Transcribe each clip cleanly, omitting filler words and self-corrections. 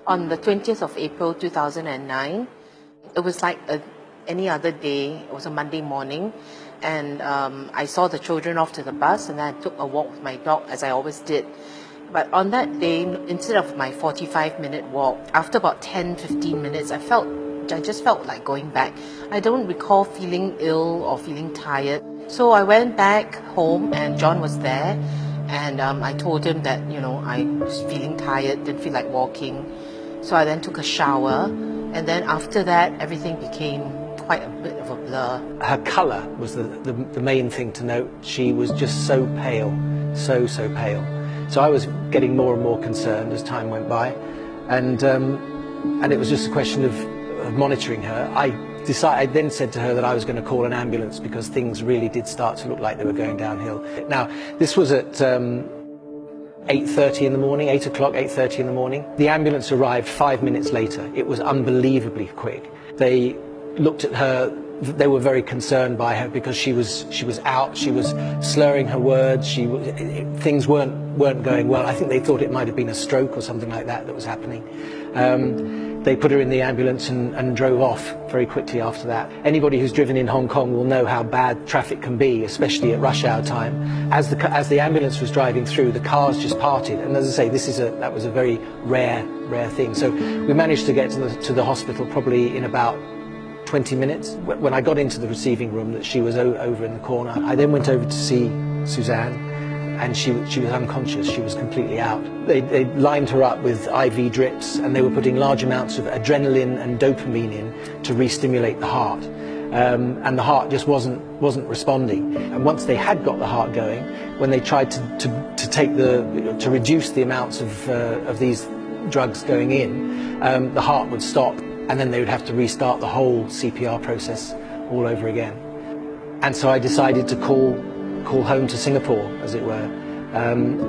On the 20th of April 2009, it was like any other day. It was a Monday morning, and I saw the children off to the bus, and then I took a walk with my dog, as I always did. But on that day, instead of my 45-minute walk, after about 10-15 minutes, I just felt like going back. I don't recall feeling ill or feeling tired. So I went back home, and John was there, and I told him that, I was feeling tired, didn't feel like walking. So I then took a shower, and then after that, everything became quite a bit of a blur. Her colour was the main thing to note. She was just so pale, so pale. So I was getting more and more concerned as time went by, and it was just a question of monitoring her. I then said to her that I was going to call an ambulance because things really did start to look like they were going downhill. Now, this was at 8:30 in the morning, 8 o'clock, 8:30 in the morning. The ambulance arrived 5 minutes later. It was unbelievably quick. They looked at her. They were very concerned by her because she was out. She was slurring her words. Things weren't going well. I think they thought it might have been a stroke or something like that was happening. They put her in the ambulance and drove off very quickly after that. Anybody who's driven in Hong Kong will know how bad traffic can be, especially at rush hour time. As the ambulance was driving through, the cars just parted. And as I say, that was a very rare thing. So we managed to get to the hospital probably in about 20 minutes. When I got into the receiving room, that she was over in the corner. I then went over to see Suzanne, and she was unconscious. She was completely out. They lined her up with IV drips, and they were putting large amounts of adrenaline and dopamine in to re-stimulate the heart. And the heart just wasn't responding. And once they had got the heart going, when they tried to reduce the amounts of these drugs going in, the heart would stop, and then they would have to restart the whole CPR process all over again. And so I decided to call home to Singapore, as it were.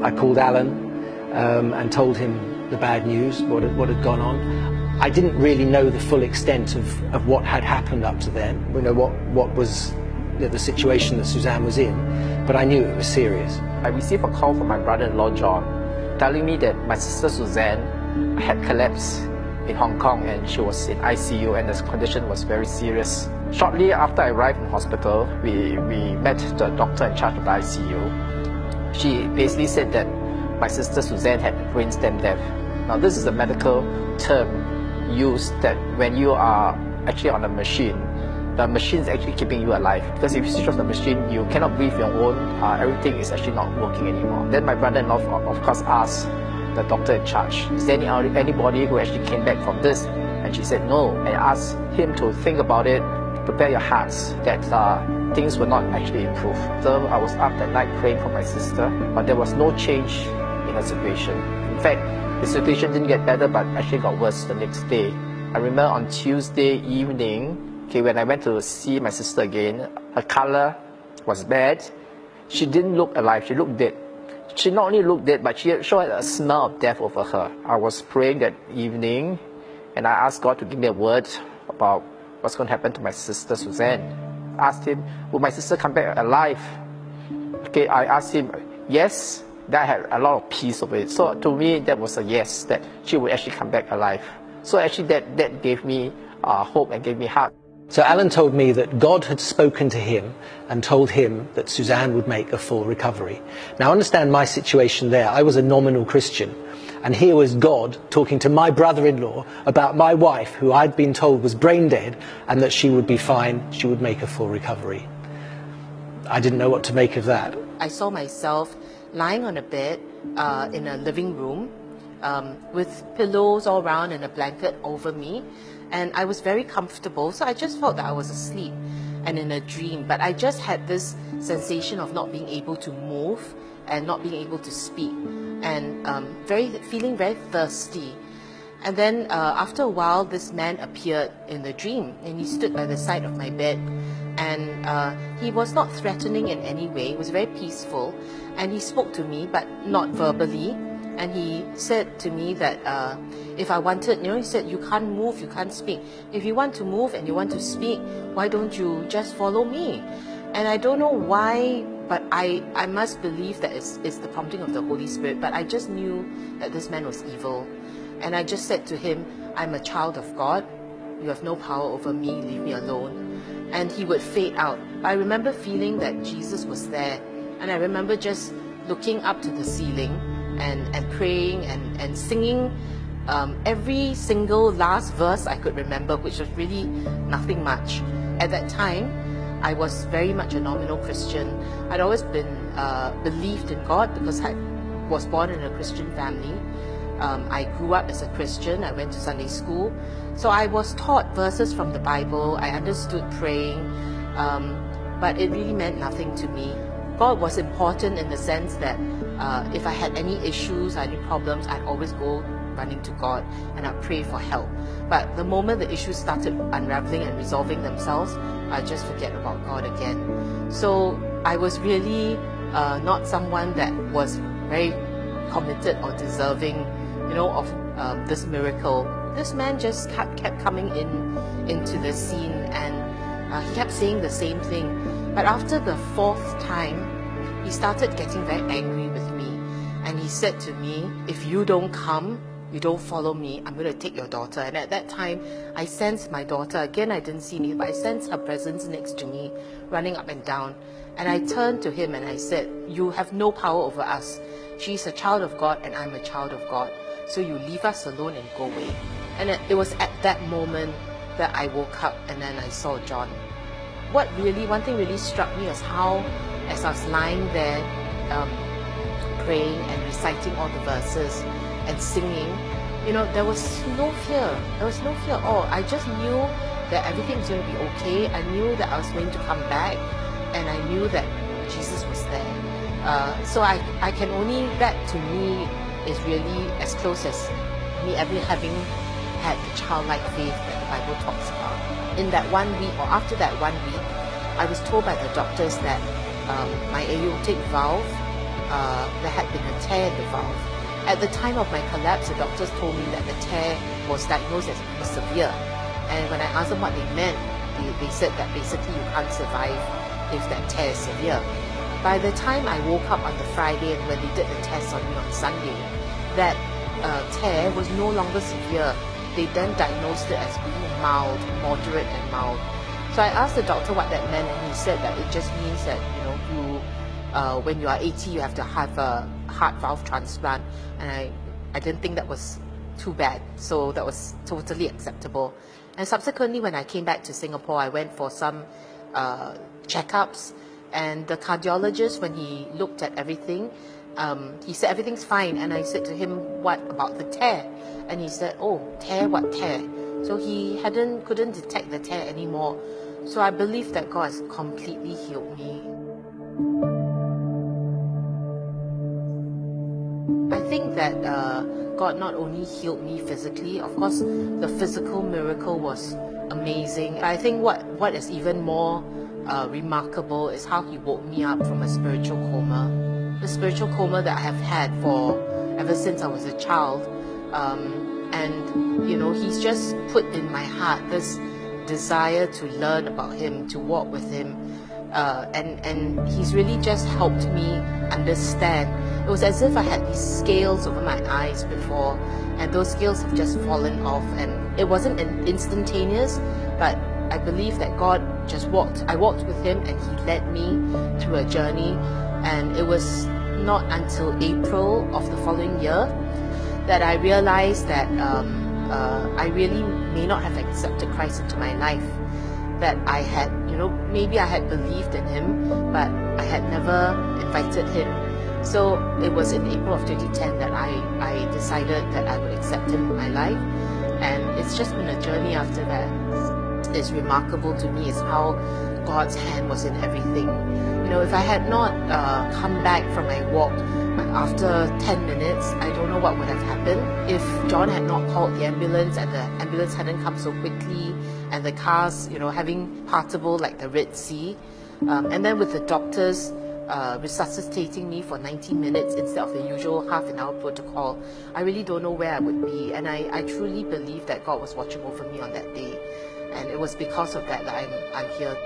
I called Alan and told him the bad news, what had gone on. I didn't really know the full extent of what had happened up to then. We know what was the situation that Suzanne was in, but I knew it was serious. I received a call from my brother-in-law John, telling me that my sister Suzanne had collapsed in Hong Kong, and she was in ICU, and the condition was very serious. Shortly after I arrived in hospital, we met the doctor in charge of the ICU. She basically said that my sister Suzanne had brainstem death. Now, this is a medical term used that when you are actually on a machine, the machine is actually keeping you alive. Because if you switch off the machine, you cannot breathe your own, everything is actually not working anymore. Then my brother-in-law, of course, asked the doctor in charge, is there anybody who actually came back from this? And she said no. And I asked him to think about it, prepare your hearts, that things will not actually improve. So I was up that night praying for my sister, but there was no change in her situation. In fact, the situation didn't get better, but actually got worse the next day. I remember on Tuesday evening, when I went to see my sister again, her color was bad. She didn't look alive, she looked dead. She not only looked dead, but she showed a smell of death over her. I was praying that evening, and I asked God to give me a word about what's going to happen to my sister Suzanne. I asked him, will my sister come back alive? I asked him, yes. That had a lot of peace over it. So to me, that was a yes, that she would actually come back alive. So actually that gave me hope and gave me heart. So Alan told me that God had spoken to him and told him that Suzanne would make a full recovery. Now understand my situation there. I was a nominal Christian, and here was God talking to my brother-in-law about my wife, who I'd been told was brain dead, and that she would be fine, she would make a full recovery. I didn't know what to make of that. I saw myself lying on a bed in a living room with pillows all around and a blanket over me. And I was very comfortable, so I just felt that I was asleep and in a dream. But I just had this sensation of not being able to move and not being able to speak, and feeling very thirsty. And then after a while, this man appeared in the dream, and he stood by the side of my bed. And he was not threatening in any way. He was very peaceful, and he spoke to me, but not verbally. And he said to me that if I wanted, he said, you can't move, you can't speak. If you want to move and you want to speak, why don't you just follow me? And I don't know why, but I must believe that it's the prompting of the Holy Spirit. But I just knew that this man was evil. And I just said to him, I'm a child of God. You have no power over me. Leave me alone. And he would fade out. I remember feeling that Jesus was there. And I remember just looking up to the ceiling and praying and singing every single last verse I could remember, which was really nothing much. At that time, I was very much a nominal Christian. I'd always been believed in God because I was born in a Christian family. I grew up as a Christian. I went to Sunday school. So I was taught verses from the Bible. I understood praying, but it really meant nothing to me. God was important in the sense that if I had any issues, any problems, I'd always go running to God and I'd pray for help. But the moment the issues started unraveling and resolving themselves, I'd just forget about God again. So I was really not someone that was very committed or deserving, of this miracle. This man just kept coming into the scene, and he kept saying the same thing. But after the fourth time, he started getting very angry with me, and he said to me, if you don't come, you don't follow me, I'm going to take your daughter. And at that time, I sensed my daughter. Again, I didn't see anything, but I sensed her presence next to me, running up and down. And I turned to him and I said, you have no power over us. She's a child of God and I'm a child of God. So you leave us alone and go away. And it was at that moment that I woke up and then I saw John. One thing really struck me was how, as I was lying there praying and reciting all the verses and singing, there was no fear. There was no fear at all. I just knew that everything was going to be okay. I knew that I was going to come back, and I knew that Jesus was there. So I can only, that to me is really as close as me having had the childlike faith that the Bible talks about. In that 1 week, or after that 1 week, I was told by the doctors that my aortic valve, there had been a tear in the valve. At the time of my collapse, the doctors told me that the tear was diagnosed as pretty severe. And when I asked them what they meant, they said that basically you can't survive if that tear is severe. By the time I woke up on the Friday and when they did the test on me on Sunday, that tear was no longer severe. They then diagnosed it as being mild, moderate and mild. So I asked the doctor what that meant, and he said that it just means that, when you are 80, you have to have a heart valve transplant. And I didn't think that was too bad. So that was totally acceptable. And subsequently, when I came back to Singapore, I went for some checkups. And the cardiologist, when he looked at everything, he said everything's fine. And I said to him, what about the tear? And he said, oh, tear? What tear? So he couldn't detect the tear anymore. So I believe that God has completely healed me. I think that God not only healed me physically, of course, the physical miracle was amazing. I think what is even more remarkable is how he woke me up from a spiritual coma. The spiritual coma that I have had ever since I was a child. And he's just put in my heart this desire to learn about him, to walk with him. And he's really just helped me understand. It was as if I had these scales over my eyes before, and those scales have just fallen off. And it wasn't instantaneous, but I believe that God just I walked with him and he led me through a journey. And it was not until April of the following year that I realized that I really may not have accepted Christ into my life. That I had, maybe I had believed in him, but I had never invited him. So it was in April of 2010 that I decided that I would accept him in my life. And it's just been a journey after that. It's remarkable to me is how God's hand was in everything. If I had not come back from my walk after 10 minutes, I don't know what would have happened. If John had not called the ambulance and the ambulance hadn't come so quickly, and the cars, having partable like the Red Sea, and then with the doctors resuscitating me for 90 minutes instead of the usual half-an-hour protocol, I really don't know where I would be. And I truly believe that God was watching over me on that day, and it was because of that I'm here.